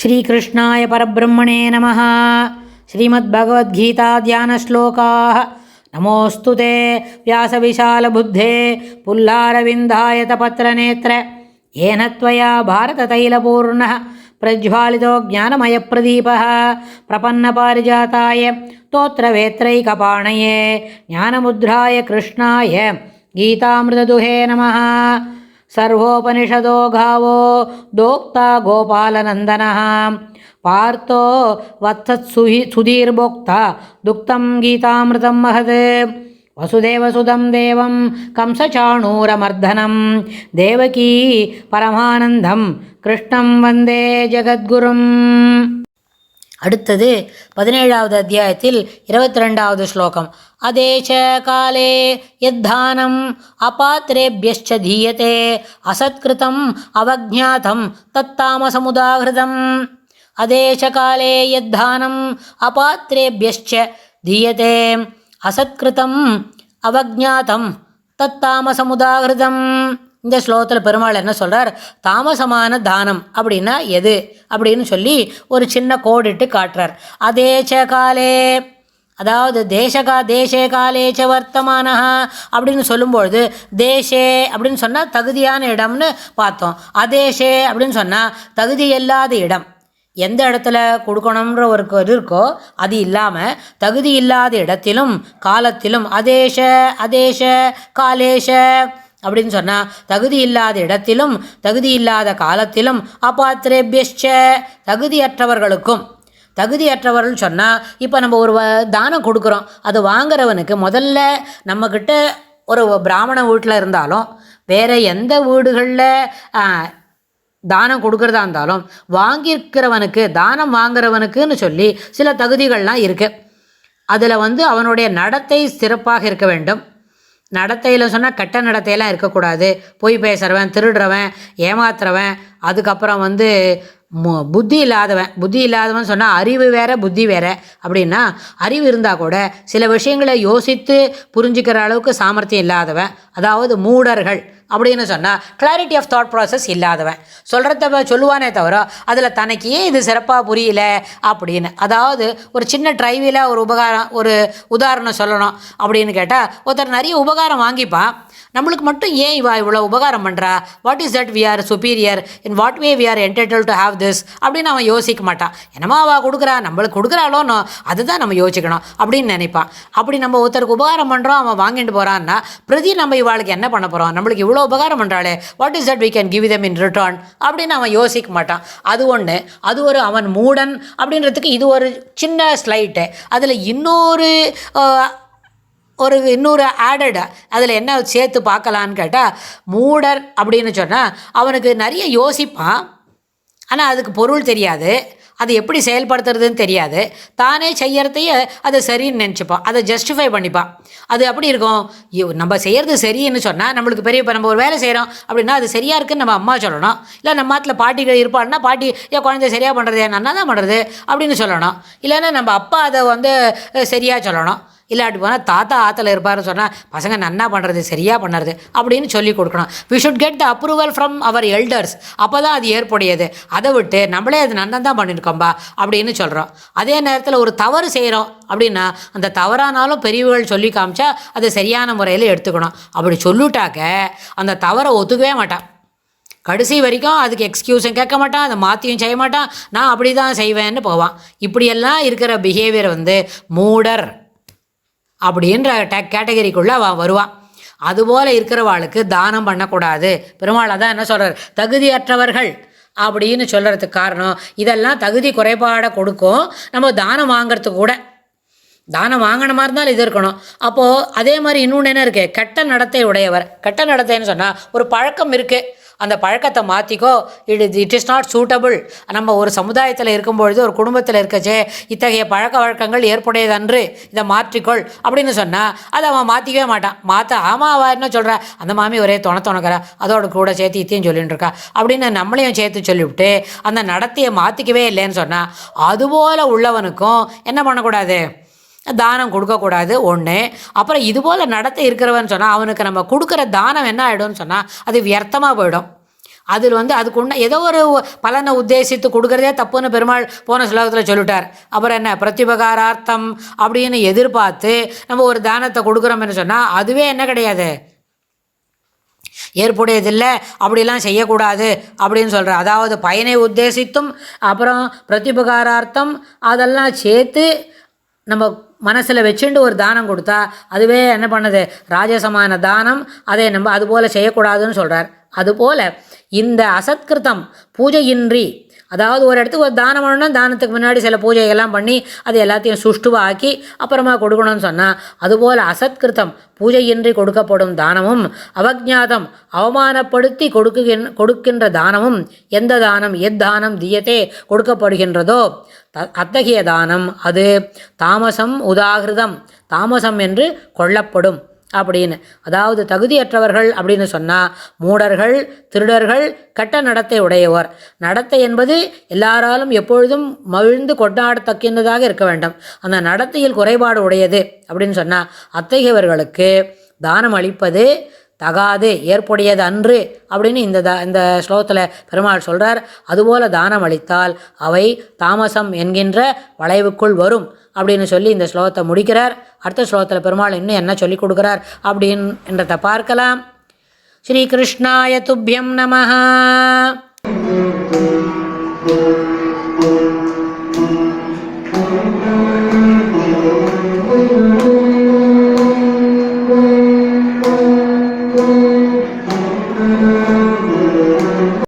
श्रीकृष्णाय परब्रह्मणे नमः। श्रीमद्भगवद्गीता ध्यानश्लोकाः। नमोऽस्तु ते व्यासविशालबुद्धे पुल्लारविन्दायतपत्रनेत्र येन त्वया भारततैलपूर्णः प्रज्वालितो ज्ञानमयप्रदीपः प्रपन्नपारिजाताय स्तोत्रवेत्रैकपाणये ज्ञानमुद्राय कृष्णाय गीतामृतदुहे नमः। सर्वोपनिषदो गावो दोक्ता गोपालनन्दनः पार्थो वत्सत्सुधीर्भोक्ता दुक्तं गीतामृतं महत्। वसुदेवसुतं देवं कंसचाणूरमर्दनं देवकी परमानन्दं कृष्णं वन्दे जगद्गुरुम्। அடுத்தது 17வது அத்தியாயத்தில் 22வது ஸ்லோகம். அதேச்ச காலே யத்தானம் அபாத்ரேபியஸ்ச தீயதே அசத்கிருதம் அவஜ்ஞாதம் தத்தாமசமுதாஹிருதம். அதேச்ச காலே யத்தானம் அபாத்ரேபியஸ்ச தீயதே அசத்கிருதம் அவஜ்ஞாதம் தத்தாமசமுதாஹிருதம். இந்த ஸ்லோகத்தில் பெருமாள் என்ன சொல்கிறார்? தாமசமான தானம் அப்படின்னா எது அப்படின்னு சொல்லி ஒரு சின்ன கோடிட்டு காட்டுறார். அதேச்ச காலே, அதாவது தேசே காலேச்ச வர்த்தமான அப்படின்னு சொல்லும்பொழுது தேசே அப்படின்னு சொன்னால் தகுதியான இடம்னு பார்த்தோம். அதேஷே அப்படின்னு சொன்னால் தகுதி இல்லாத இடம். எந்த இடத்துல கொடுக்கணுன்ற ஒரு இது இருக்கோ அது இல்லாமல் தகுதி இல்லாத இடத்திலும் காலத்திலும் அதேஷ காலேஷ அப்படின்னு சொன்னால் தகுதி இல்லாத இடத்திலும் தகுதி இல்லாத காலத்திலும் அபாத்திரேபியஸ்ச தகுதியற்றவர்களுக்கும். தகுதியற்றவர்கள் சொன்னால் இப்போ நம்ம ஒரு தானம் கொடுக்குறோம், அது வாங்குறவனுக்கு முதல்ல நம்மக்கிட்ட ஒரு பிராமண வீட்டில் இருந்தாலும் வேறு எந்த வீடுகளில் தானம் கொடுக்குறதா இருந்தாலும் வாங்கியிருக்கிறவனுக்கு தானம் வாங்குறவனுக்குன்னு சொல்லி சில தகுதிகள்லாம் இருக்குது. அதில் அவனுடைய நடத்தை சிறப்பாக இருக்க வேண்டும். நடத்தையில் சொன்னால் கெட்ட நடத்தையெல்லாம் இருக்கக்கூடாது. பொய் பேசுகிறவன், திருடுறவன், ஏமாத்துறவன், அதுக்கப்புறம் புத்தி இல்லாதவன் சொன்னால் அறிவு வேறு புத்தி வேறு. அப்படின்னா அறிவு இருந்தால் கூட சில விஷயங்களை யோசித்து புரிஞ்சுக்கிற அளவுக்கு சாமர்த்தியம் இல்லாதவன், அதாவது மூடர்கள் அப்படின்னு சொன்னால் கிளாரிட்டி ஆஃப் தாட் ப்ராசஸ் இல்லாதவன். சொல்கிறத சொல்லுவானே தவிர அதில் தனக்கு ஏன் இது சிறப்பாக புரியல அப்படின்னு. அதாவது ஒரு சின்ன ட்ரைவில் ஒரு உதாரணம் சொல்லணும் அப்படின்னு கேட்டால், ஒருத்தர் நிறைய உபகாரம் வாங்கிப்பான், நம்மளுக்கு மட்டும் ஏன் இவ்வளோ உபகாரம் பண்ணுறா, what is that we are superior, in what way we are entitled to have this அப்படின்னு அவன் யோசிக்க மாட்டான். என்னமா அவள் கொடுக்குறா, நம்மளுக்கு கொடுக்குறாளோன்னு அதுதான் நம்ம யோசிக்கணும் அப்படின்னு நினைப்பான். அப்படி நம்ம ஒருத்தருக்கு உபகாரம் பண்ணுறோம், அவன் வாங்கிட்டு போகிறான்னா பிரதி நம்ம இவாளுக்கு என்ன பண்ண போகிறோம், நம்மளுக்கு இவ்வளோ உபகாரம் பண்ணுறாளே, what is that we can give them in return அப்படின்னு அவன் யோசிக்க மாட்டான். அது ஒன்று. அது ஒரு அவன் மூடன் அப்படின்றதுக்கு இது ஒரு சின்ன ஸ்லைட்டு. அதில் இன்னொரு ஆடட் அதில் என்ன சேர்த்து பார்க்கலான்னு கேட்டால், மூடர் அப்படின்னு சொன்னால் அவனுக்கு நிறைய யோசிப்பான், ஆனால் அதுக்கு பொருள் தெரியாது, அது எப்படி செயல்படுத்துறதுன்னு தெரியாது, தானே செய்யறதையே அதை சரின்னு நினச்சிப்பான், அதை ஜஸ்டிஃபை பண்ணிப்பான். அது அப்படி இருக்கும். நம்ம செய்கிறது சரின்னு சொன்னால் நம்மளுக்கு பெரிய, இப்போ நம்ம ஒரு வேலை செய்கிறோம் அப்படின்னா அது சரியாக இருக்குதுன்னு நம்ம அம்மா சொல்லணும். இல்லை நம்ம மாட்டில் பாட்டிகள் இருப்பான்னா பாட்டி ஏன் குழந்தை சரியாக பண்ணுறது, என் அண்ணா தான் பண்ணுறது அப்படின்னு சொல்லணும். இல்லைன்னா நம்ம அப்பா அதை சரியாக சொல்லணும். இல்லாட்டி போனால் தாத்தா ஆற்றுல இருப்பார்னு சொன்னால் பசங்க நன்னா பண்ணுறது சரியாக பண்ணுறது அப்படின்னு சொல்லி கொடுக்கணும். We should get the approval from our elders. அப்போ தான் அது ஏற்புடையது. அதை விட்டு நம்மளே அது நன்னா தான் பண்ணியிருக்கோம்பா அப்படின்னு சொல்கிறோம். அதே நேரத்தில் ஒரு தவறு செய்கிறோம் அப்படின்னா அந்த தவறானாலும் பெரியவர்கள் சொல்லி காமிச்சா அதை சரியான முறையில் எடுத்துக்கணும். அப்படி சொல்லிட்டாக்க அந்த தவறை ஒத்துக்கவே மாட்டான். கடைசி வரைக்கும் அதுக்கு எக்ஸ்கியூஸும் கேட்க மாட்டான், அதை மாற்றியும் செய்ய மாட்டான், நான் அப்படி தான் செய்வேன்னு போவான். இப்படியெல்லாம் இருக்கிற பிஹேவியர் மூடர் அப்படின்ற கேட்டகரிக்குள்ளே அவன் வருவான். அதுபோல் இருக்கிறவாளுக்கு தானம் பண்ணக்கூடாது. பெருமாள் தான் என்ன சொல்கிறார், தகுதியற்றவர்கள் அப்படின்னு சொல்கிறதுக்கு காரணம் இதெல்லாம் தகுதி குறைபாடை கொடுக்கும். நம்ம தானம் வாங்கிறதுக்கு கூட தானம் வாங்கின மாதிரி இருந்தாலும் இது இருக்கணும். அப்போது அதே மாதிரி இன்னொன்று என்ன இருக்குது, கெட்ட நடத்தை உடையவர். கெட்ட நடத்தைன்னு சொன்னால் ஒரு பழக்கம் இருக்குது, அந்த பழக்கத்தை மாற்றிக்கோ, இட் இஸ் நாட் சூட்டபிள். நம்ம ஒரு சமுதாயத்தில் இருக்கும்பொழுது ஒரு குடும்பத்தில் இருக்கச்சே இத்தகைய பழக்க வழக்கங்கள் ஏற்புடையதன்று, இதை மாற்றிக்கொள் அப்படின்னு சொன்னால் அதை அவன் மாற்றிக்கவே மாட்டான். ஆமாம் அவள் என்ன சொல்கிறா, அந்த மாமி ஒரே துணக்கிறா, அதோட கூட சேர்த்து இத்தையும் சொல்லிட்டு இருக்கா அப்படின்னு நம்மளையும் சேர்த்து சொல்லிவிட்டு அந்த நடத்தையை மாற்றிக்கவே இல்லைன்னு சொன்னால், அதுபோல் உள்ளவனுக்கும் என்ன பண்ணக்கூடாது, தானம் கொடுக்கக்கூடாது ஒன்று. அப்புறம் இதுபோல் நடத்த இருக்கிறவன்னு சொன்னால் அவனுக்கு நம்ம கொடுக்குற தானம் என்ன ஆகிடும்னு சொன்னால் அது வியர்த்தமாக போயிடும். அதில் அதுக்கு ஏதோ ஒரு பலனை உத்தேசித்து கொடுக்குறதே தப்புன்னு பெருமாள் போன ஸ்லோகத்தில் சொல்லிட்டார். அப்புறம் என்ன பிரத்யுபகாரார்த்தம் அப்படின்னு எதிர்பார்த்து நம்ம ஒரு தானத்தை கொடுக்குறோம்னு சொன்னால் அதுவே என்ன கிடையாது, ஏற்புடையதில்லை, அப்படிலாம் செய்யக்கூடாது அப்படின்னு சொல்கிறார். அதாவது பயனை உத்தேசித்தும் அப்புறம் பிரத்யுபகாரார்த்தம் அதெல்லாம் சேர்த்து நம்ம மனசில் வச்சுட்டு ஒரு தானம் கொடுத்தா அதுவே என்ன பண்ணுது, ராஜசமான தானம். அதை நம்ம அதுபோல் செய்யக்கூடாதுன்னு சொல்கிறார். அதுபோல் இந்த அசத்கிருத்தம் பூஜையின்றி, அதாவது ஒரு இடத்துக்கு ஒரு தானம் பண்ணணும்னா தானத்துக்கு முன்னாடி சில பூஜைகள்லாம் பண்ணி அது எல்லாத்தையும் சுஷ்டுவாக்கி அப்புறமா கொடுக்கணும்னு சொன்னால், அதுபோல் அசத்கிருத்தம் பூஜையின்றி கொடுக்கப்படும் தானமும் அவஜ்ஞாதம் அவமானப்படுத்தி கொடுக்கின்ற தானமும் எந்த தானம் எத்தானம் தீயத்தே கொடுக்கப்படுகின்றதோ அத்தகைய தானம் அது தாமசம் உதாகிருதம், தாமசம் என்று கொள்ளப்படும் அப்படின்னு. அதாவது தகுதியற்றவர்கள் அப்படின்னு சொன்னால் மூடர்கள், திருடர்கள், கெட்ட நடத்தை உடையவர். நடத்தை என்பது எல்லாராலும் எப்பொழுதும் மகிழ்ந்து கொண்டாடத்தக்கின்றதாக இருக்க வேண்டும். அந்த நடத்தையில் குறைபாடு உடையது அப்படின்னு சொன்னால் அத்தகையவர்களுக்கு தானம் அளிப்பது தகாது, ஏற்புடையது அன்று அப்படின்னு இந்த ஸ்லோகத்தில் பெருமாள் சொல்கிறார். அதுபோல் தானம் அளித்தால் அவை தாமசம் என்கின்ற வளைவுக்குள் வரும் அப்படின்னு சொல்லி இந்த ஸ்லோகத்தை முடிக்கிறார். அடுத்த ஸ்லோகத்தில் பெருமாள் இன்னும் என்ன சொல்லிக் கொடுக்குறார் அப்படின்றத பார்க்கலாம். ஸ்ரீ கிருஷ்ணாய துப்யம் நமஹ.